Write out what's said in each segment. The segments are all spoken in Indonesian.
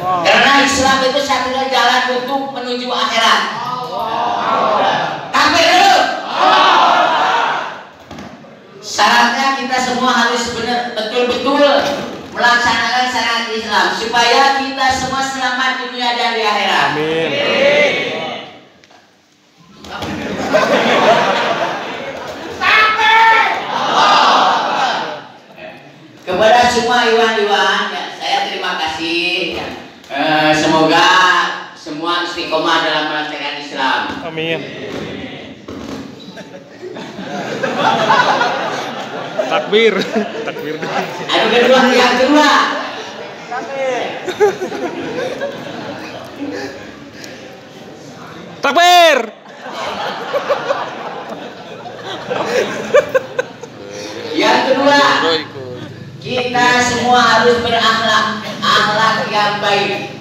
Karena Islam itu satunya jalan untuk menuju akhirat. Takbir dulu. Syaratnya kita semua harus betul-betul melaksanakan syariat Islam supaya kita semua selamat di dunia dan di akhirat. Amin. Kepada semua iwan-iwan, ya, saya terima kasih. Semoga semua istiqomah dalam melaksanakan Islam. Amin. Takbir. Takbir. Yang kedua. Takbir. Yang kedua, kita semua harus akhlak yang baik.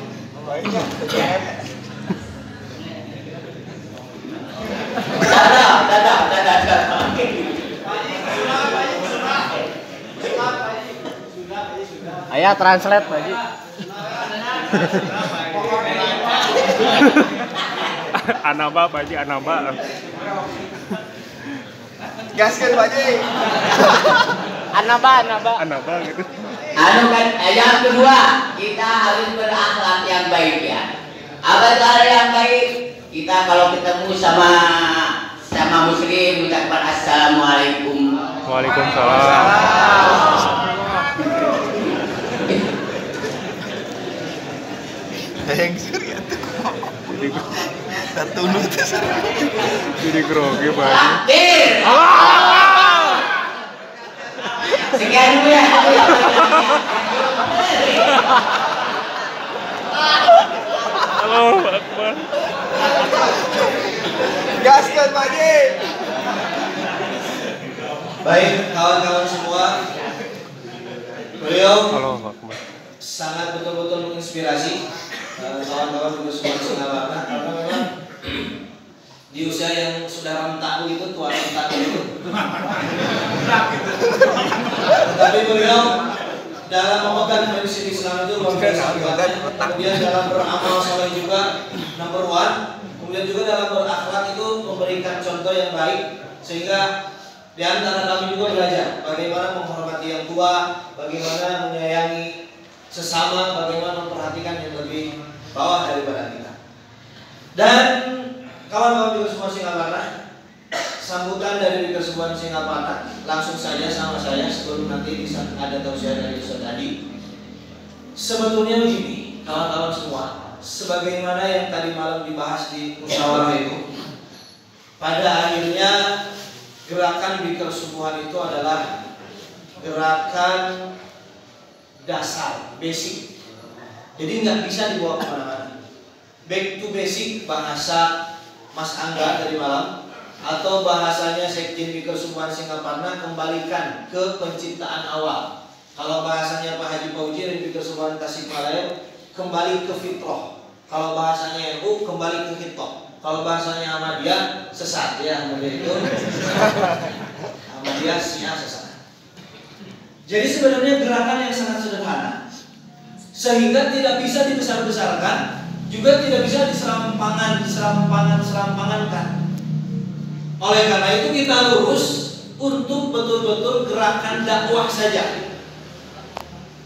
Ayah translate Pak Haji. Anaba Pak Haji, anaba. Gaskeun Pak Haji. Anaba gitu. Yang kedua, kita harus berakhlak yang baik ya. Apa cara yang baik? Kita kalau ketemu sama muslim ucapkan assalamualaikum. Waalaikumsalam. Yang serius tuh. Satu nut. Jadi grogi Pak Haji. Takbir. Sekian dulu ya. Allahu Akbar. Gaskeun Pak Haji. Baik, kawan-kawan semua, beliau Allahu Akbar. sangat betul-betul menginspirasi kawan-kawan juga semua Singaparna karena memang di usia yang sudah rentak begitu, tua rentak begitu. Tapi beliau dalam memegang prinsip Islam itu luar biasa kuatnya. Kemudian dalam beramal soleh juga number one. Kemudian juga dalam berakhlak itu memberikan contoh yang baik sehingga di antara kami juga belajar bagaimana menghormati yang tua, bagaimana menyayangi sesama, bagaimana memperhatikan yang lebih bawah daripada kita. Dan kawan-kawan juga semua Singaparna, sambutan dari Kesebuan Singaparna langsung saja sama saya sebelum nanti bisa ada tausiah dari Ustaz tadi. Sebetulnya begini, kawan-kawan semua, sebagaimana yang tadi malam dibahas di musyawarah itu, pada akhirnya gerakan Bikar Subuhan itu adalah gerakan dasar, basic. Jadi nggak bisa dibawa kemana-mana. Back to basic bahasa Mas Angga tadi malam, atau bahasanya Sekjen Bikar Subuhan Singaparna, kembalikan ke penciptaan awal. Kalau bahasanya Pak Haji Fauzi dari Bikar Subuhan Tasikmalaya, kembali ke fitrah. Kalau bahasanya NU, kembali ke hitoh. Kalau bahasanya Ahmadiyah, sesat ya, Ahmadiyah itu Ahmadiyah Syiah sesat. Jadi sebenarnya gerakan yang sangat sederhana, sehingga tidak bisa dibesar-besarkan, juga tidak bisa diserampangankan. Oleh karena itu kita lurus untuk betul-betul gerakan dakwah saja.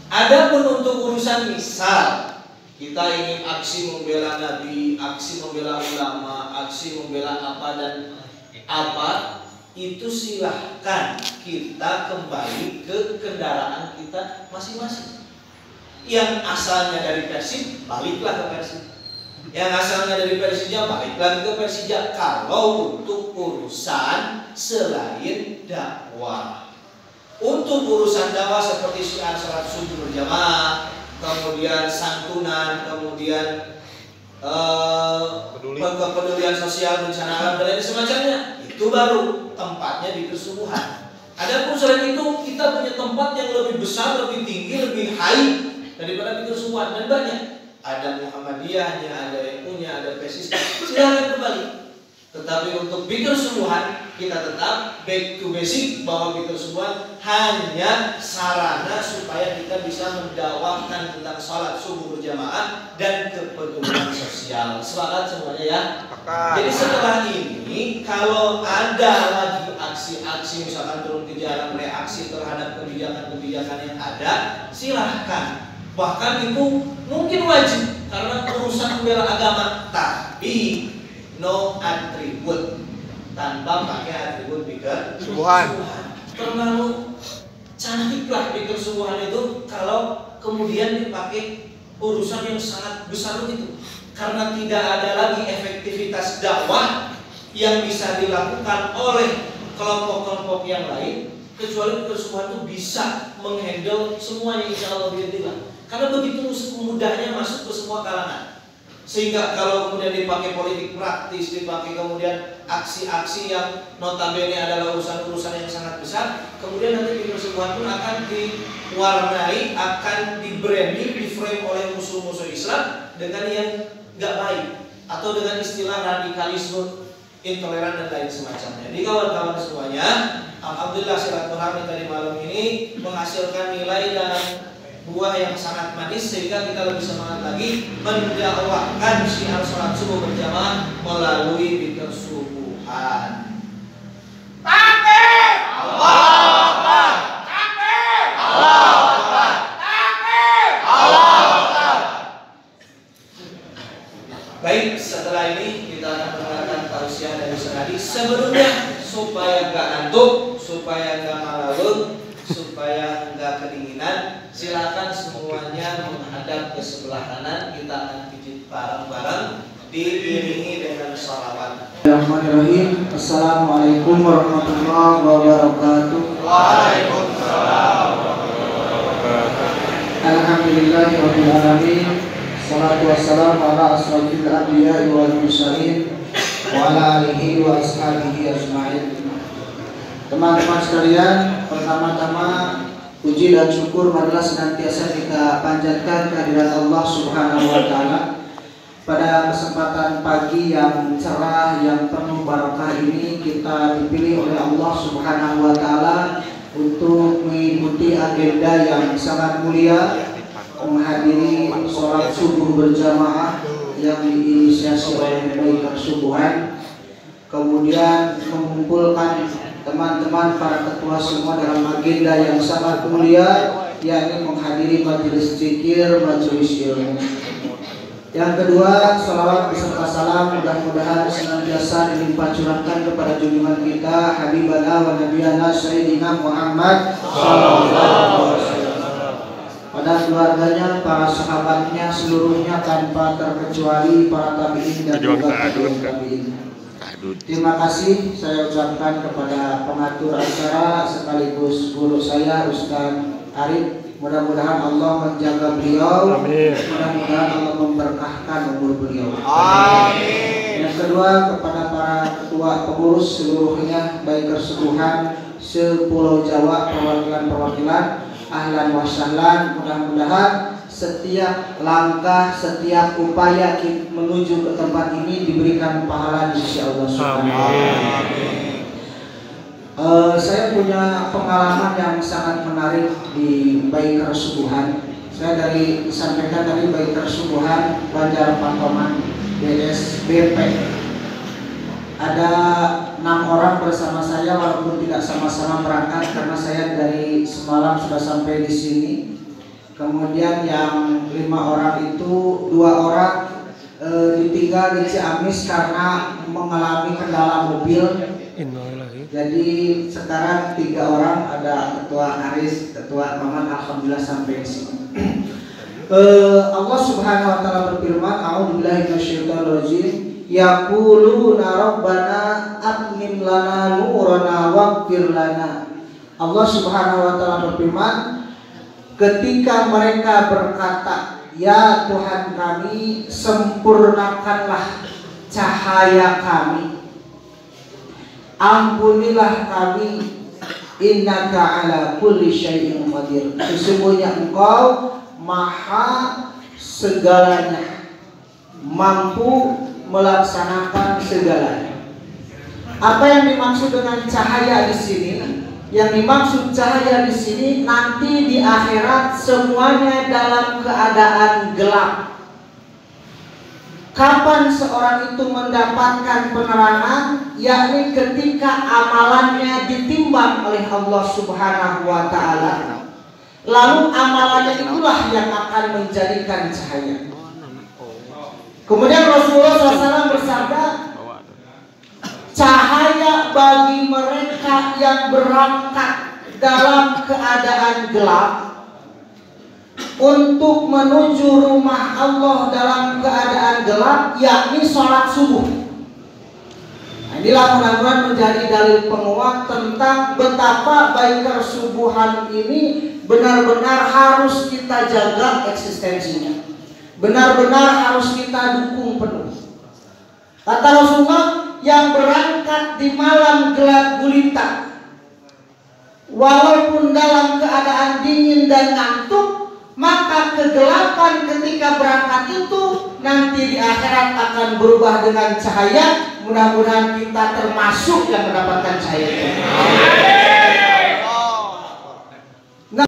Adapun untuk urusan misal kita ingin aksi membela Nabi, aksi membela ulama, aksi membela apa dan apa, itu silahkan kita kembali ke kendaraan kita masing-masing. Yang asalnya dari Persib, baliklah ke Persib. Yang asalnya dari Persija, balik lagi ke Persija. Kalau untuk urusan selain dakwah, untuk urusan dakwah seperti syiar salat subuh berjamaah, kemudian santunan, kemudian kepedulian sosial, bencana alam dan lain semacamnya, itu baru tempatnya di Kesubuhan. Adapun selain itu kita punya tempat yang lebih besar, lebih tinggi, lebih high daripada di Kesubuhan, dan banyak. Ada Muhammadiyahnya, ada NU-nya, ada PSIS, silakan kembali. Tetapi untuk Bikar Subuhan kita tetap back to basic bahwa kita semua hanya sarana supaya kita bisa mendakwahkan tentang sholat subuh berjamaah dan kepedulian sosial. Sepakat semuanya ya? Jadi setelah ini kalau ada lagi aksi-aksi misalkan turun ke jalan reaksi terhadap kebijakan-kebijakan yang ada, silahkan. Bahkan itu mungkin wajib karena urusan membela agama, tapi no atribut, tanpa pakai atribut pikir subuhan. Terlalu cantiklah pikir subuhan itu kalau kemudian dipakai urusan yang sangat besar begitu. Karena tidak ada lagi efektivitas dakwah yang bisa dilakukan oleh kelompok-kelompok yang lain, kecuali pikir subuhan itu bisa menghandle semuanya insya Allah biarlah. Karena begitu mudahnya masuk ke semua kalangan. Sehingga kalau kemudian dipakai politik praktis, dipakai kemudian aksi-aksi yang notabene adalah urusan-urusan yang sangat besar, kemudian nanti pikir subuhan pun akan diwarnai, akan di-branding, di-frame oleh musuh-musuh Islam dengan yang nggak baik atau dengan istilah radikalisme, intoleran dan lain semacamnya. Jadi kawan-kawan semuanya, alhamdulillah silaturahmi tadi malam ini menghasilkan nilai dan buah yang sangat manis sehingga kita lebih semangat lagi mendakwahkan syiar sholat subuh berjamaah melalui pikir subuhan. Takbir! Allahu Akbar! Takbir! Allahu Akbar! Takbir! Allahu Akbar! Baik, setelah ini kita akan mendengarkan tausiah dari Senadi. Sebelumnya supaya gak ngantuk, supaya gak malaung, supaya enggak kedinginan, silakan semuanya menghadap ke sebelah kanan. Kita akan pijit bareng-bareng diiringi dengan shalawat. Bismillahirrahmanirrahim. Assalamualaikum warahmatullahi wabarakatuh. Waalaikumsalam. Alhamdulillahirabbil alamin. Salatu wassalamu ala asrofil anbiya'i wal mursalin wa ala alihi wa ashabihi ajma'in. Teman-teman sekalian, pertama-tama puji dan syukur marilah senantiasa kita panjatkan kehadirat Allah Subhanahu wa taala. Pada kesempatan pagi yang cerah yang penuh barakah ini kita dipilih oleh Allah Subhanahu wa taala untuk mengikuti agenda yang sangat mulia, menghadiri sholat subuh berjamaah yang diinisiasi oleh Baitur Subuhan, kemudian mengumpulkan teman-teman para ketua semua dalam agenda yang sangat mulia, yakni menghadiri majelis zikir, majelis ilmu. Yang kedua, salawat beserta salam mudah-mudahan senantiasa dilimpah curahkan kepada junjungan kita Habibana wa Nabiyana Sayyidina Muhammad sallallahu alaihi wasallam, pada keluarganya, para sahabatnya seluruhnya tanpa terkecuali, para tabi'in dan juga tabi'in. Terima kasih saya ucapkan kepada pengatur acara sekaligus guru saya Ustaz Arif. Mudah-mudahan Allah menjaga beliau. Amin. Mudah-mudahan Allah memberkahkan umur beliau. Amin. Yang kedua, kepada para ketua pengurus seluruhnya baik keseluruhan sepulau Jawa, perwakilan-perwakilan, ahlan wa sahlan. Mudah-mudahan setiap langkah, setiap upaya menuju ke tempat ini diberikan pahala di sisi Allah Subhanahu wa taala. Saya punya pengalaman yang sangat menarik di Baitur Subuhan. Saya disampaikan dari Baitur Subuhan Banjar Pantoman BSBP. Ada 6 orang bersama saya walaupun tidak sama-sama berangkat karena saya dari semalam sudah sampai di sini. Kemudian yang 5 orang itu 2 orang ditinggal di Ciamis karena mengalami kendala mobil. Jadi sekarang 3 orang, ada Ketua Aris, Ketua Maman, alhamdulillah sampai di sini. Allah Subhanahu wa taala berfirman, a'udzubillahi minasyaitonirrajim, yaquluna rabbana atmim lana nurana waghfir lana. Allah Subhanahu wa taala berfirman, ketika mereka berkata, ya Tuhan kami, sempurnakanlah cahaya kami, ampunilah kami, innaka ala kulli syai'in qadir. Sesungguhnya Engkau maha segalanya, mampu melaksanakan segalanya. Apa yang dimaksud dengan cahaya di sini? Yang dimaksud cahaya di sini nanti di akhirat semuanya dalam keadaan gelap. Kapan seorang itu mendapatkan penerangan? Yakni ketika amalannya ditimbang oleh Allah Subhanahu wa Ta'ala. Lalu amalannya itulah yang akan menjadikan cahaya. Kemudian Rasulullah SAW bersabda, cahaya bagi mereka yang berangkat dalam keadaan gelap untuk menuju rumah Allah dalam keadaan gelap, yakni sholat subuh. Nah, inilah mudah-mudahan menjadi dalil penguat tentang betapa baikar subuhan ini benar-benar harus kita jaga eksistensinya, benar-benar harus kita dukung penuh. Kata Rasulullah, yang berangkat di malam gelap gulita, walaupun dalam keadaan dingin dan ngantuk, maka kegelapan ketika berangkat itu nanti di akhirat akan berubah dengan cahaya. Mudah-mudahan kita termasuk yang mendapatkan cahaya itu.